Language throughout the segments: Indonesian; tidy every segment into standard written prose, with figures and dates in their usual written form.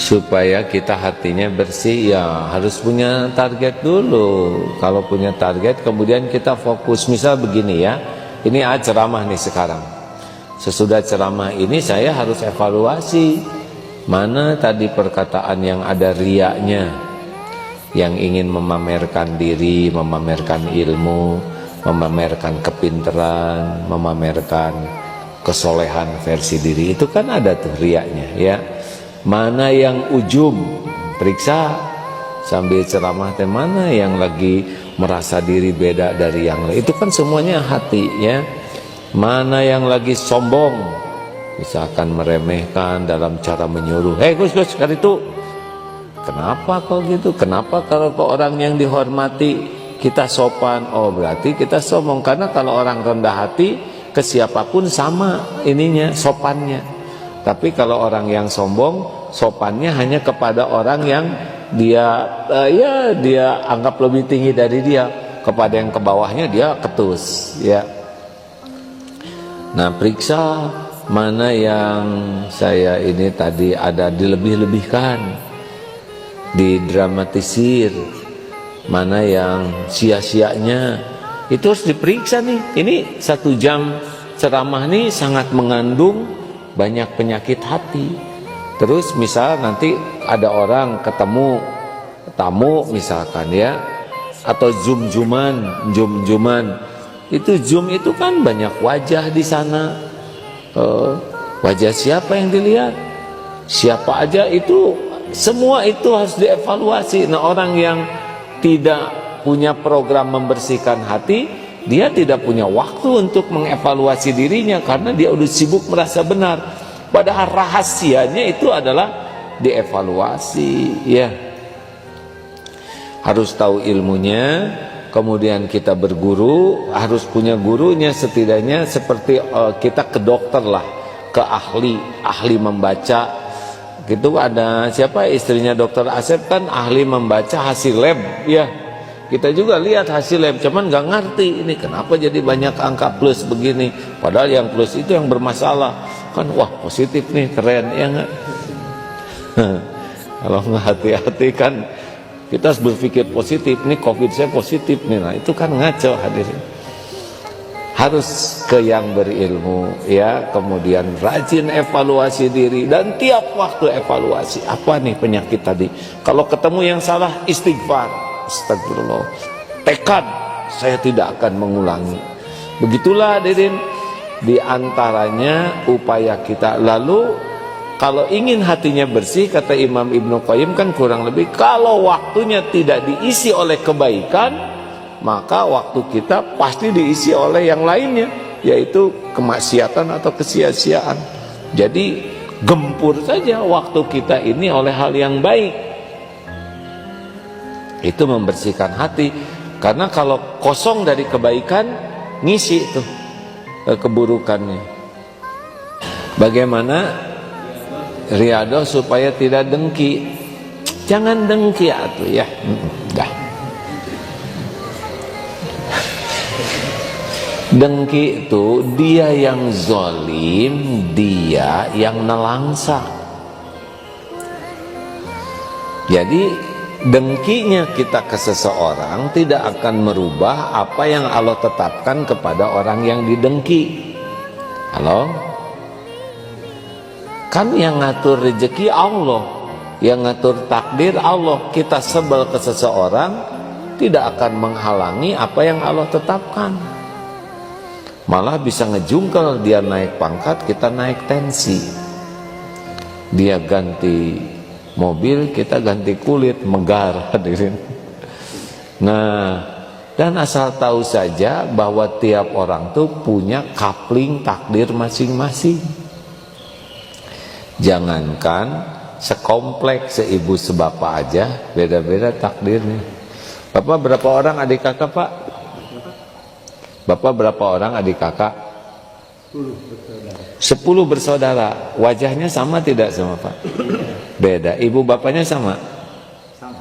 supaya kita hatinya bersih, ya harus punya target dulu. Kalau punya target kemudian kita fokus. Misal begini ya, ini ceramah nih sekarang. Sesudah ceramah ini saya harus evaluasi, mana tadi perkataan yang ada riaknya, yang ingin memamerkan diri, memamerkan ilmu, memamerkan kepintaran, memamerkan kesolehan versi diri. Itu kan ada tuh riaknya ya. Mana yang ujub, periksa sambil ceramah teh, mana yang lagi merasa diri beda dari yang lain. Itu kan semuanya hati ya. Mana yang lagi sombong, misalkan meremehkan dalam cara menyuruh, hei Gus kan itu, kenapa kok gitu? Kenapa kalau ke orang yang dihormati kita sopan? Oh berarti kita sombong. Karena kalau orang rendah hati ke siapapun sama ininya, sopannya. Tapi kalau orang yang sombong, sopannya hanya kepada orang yang dia dia anggap lebih tinggi dari dia. Kepada yang ke bawahnya dia ketus ya. Nah periksa mana yang saya ini tadi ada dilebih-lebihkan, didramatisir, mana yang sia-sianya. Itu harus diperiksa nih. Ini 1 jam ceramah nih sangat mengandung banyak penyakit hati. Terus misal nanti ada orang ketemu tamu misalkan ya, atau zoom-zooman. Itu zoom itu kan banyak wajah di sana. Wajah siapa yang dilihat? Siapa aja itu, semua itu harus dievaluasi. Nah orang yang tidak punya program membersihkan hati, dia tidak punya waktu untuk mengevaluasi dirinya karena dia udah sibuk merasa benar. Padahal rahasianya itu adalah dievaluasi ya. Harus tahu ilmunya. Kemudian kita berguru, harus punya gurunya setidaknya seperti kita ke dokter lah, ke ahli membaca. Gitu ada siapa istrinya Dokter Asep kan ahli membaca hasil lab ya. Kita juga lihat hasil lab, cuman nggak ngerti ini kenapa jadi banyak angka plus begini. Padahal yang plus itu yang bermasalah. Kan wah positif nih, keren ya nggak? Kalau nggak hati-hati kan kita harus berpikir positif, nih COVID saya positif nih, nah itu kan ngaco hadirin. Harus ke yang berilmu ya, kemudian rajin evaluasi diri dan tiap waktu evaluasi. Apa nih penyakit tadi? Kalau ketemu yang salah istighfar, astagfirullah. Tekad saya tidak akan mengulangi. Begitulah hadirin, di antaranya upaya kita. Lalu kalau ingin hatinya bersih, kata Imam Ibnu Qayyim kan kurang lebih, kalau waktunya tidak diisi oleh kebaikan, maka waktu kita pasti diisi oleh yang lainnya, yaitu kemaksiatan atau kesia-siaan. Jadi gempur saja waktu kita ini oleh hal yang baik. Itu membersihkan hati. Karena kalau kosong dari kebaikan, ngisi tuh keburukannya. Bagaimana riadoh supaya tidak dengki? Jangan dengki atuh ya. Dah. Dengki itu dia yang zolim, dia yang nelangsa. Jadi dengkinya kita ke seseorang tidak akan merubah apa yang Allah tetapkan kepada orang yang didengki. Halo? Kan yang ngatur rezeki Allah, yang ngatur takdir Allah. Kita sebel ke seseorang tidak akan menghalangi apa yang Allah tetapkan. Malah bisa ngejungkel, dia naik pangkat, kita naik tensi. Dia ganti mobil, kita ganti kulit, megar hadirin. Nah, dan asal tahu saja bahwa tiap orang tuh punya coupling takdir masing-masing. Jangankan sekompleks, seibu sebapak aja beda-beda takdirnya. Bapak berapa orang adik kakak Pak? Bapak berapa orang adik kakak? 10 bersaudara. Wajahnya sama tidak sama Pak? Beda. Ibu bapaknya sama? Sama.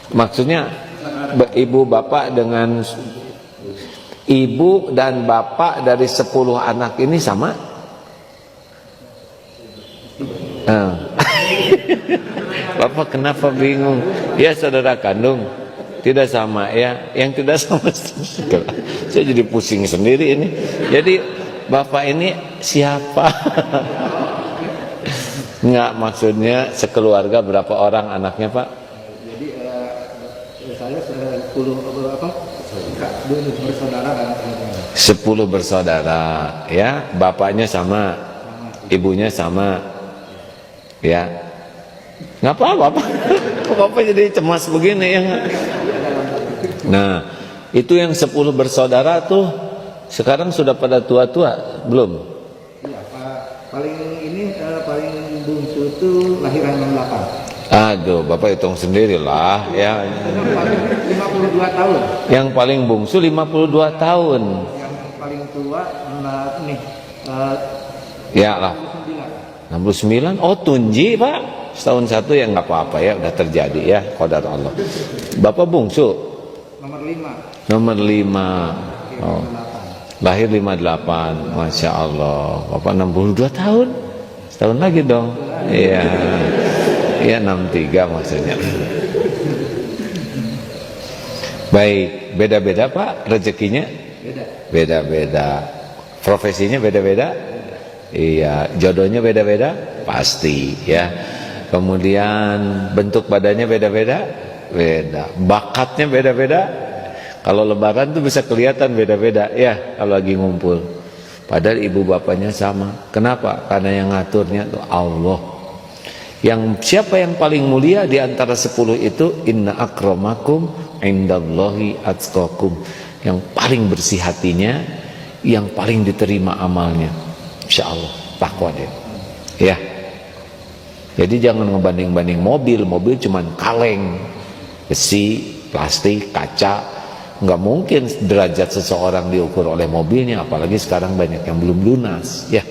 Maksudnya ibu bapak dengan ibu dan bapak dari 10 anak ini sama? Ah. Bapak kenapa bingung? Ya saudara kandung tidak sama ya, yang tidak sama. Saya jadi pusing sendiri ini. Jadi bapak ini siapa? Enggak, maksudnya sekeluarga berapa orang anaknya Pak? Jadi saya 10 bersaudara dan 10 bersaudara ya, bapaknya sama, ibunya sama ya. Nggak apa-apa Pak. Bapak jadi cemas begini ya. Nah itu yang 10 bersaudara tuh sekarang sudah pada tua-tua belum? Iya, paling ini paling bungsu itu lahiran 68. Aduh, Bapak hitung sendirilah ya. Yang paling 52 tahun. Yang paling bungsu 52 tahun. Yang paling tua nih Ya lah. 69. Oh, tunji Pak. Setahun satu ya nggak apa-apa ya, udah terjadi ya, qadar Allah. Bapak bungsu nomor 5. nomor 5. Oh. Lahir 58. Masya Allah. Bapak 62 tahun. Setahun lagi dong. Iya. Iya 63 maksudnya. Baik, beda-beda Pak rezekinya? Beda-beda. Profesinya beda-beda? Iya, jodohnya beda-beda? Pasti ya. Kemudian bentuk badannya beda-beda? Beda. Bakatnya beda-beda? Kalau lebaran tuh bisa kelihatan beda-beda ya kalau lagi ngumpul. Padahal ibu bapaknya sama. Kenapa? Karena yang ngaturnya tuh Allah. Yang siapa yang paling mulia di antara 10 itu? Inna akramakum indallahi atqakum. Yang paling bersih hatinya, yang paling diterima amalnya. Insyaallah takwa dia. Ya. Jadi jangan ngebanding-banding mobil cuman kaleng, besi, plastik, kaca. Nggak mungkin derajat seseorang diukur oleh mobilnya, apalagi sekarang banyak yang belum lunas ya.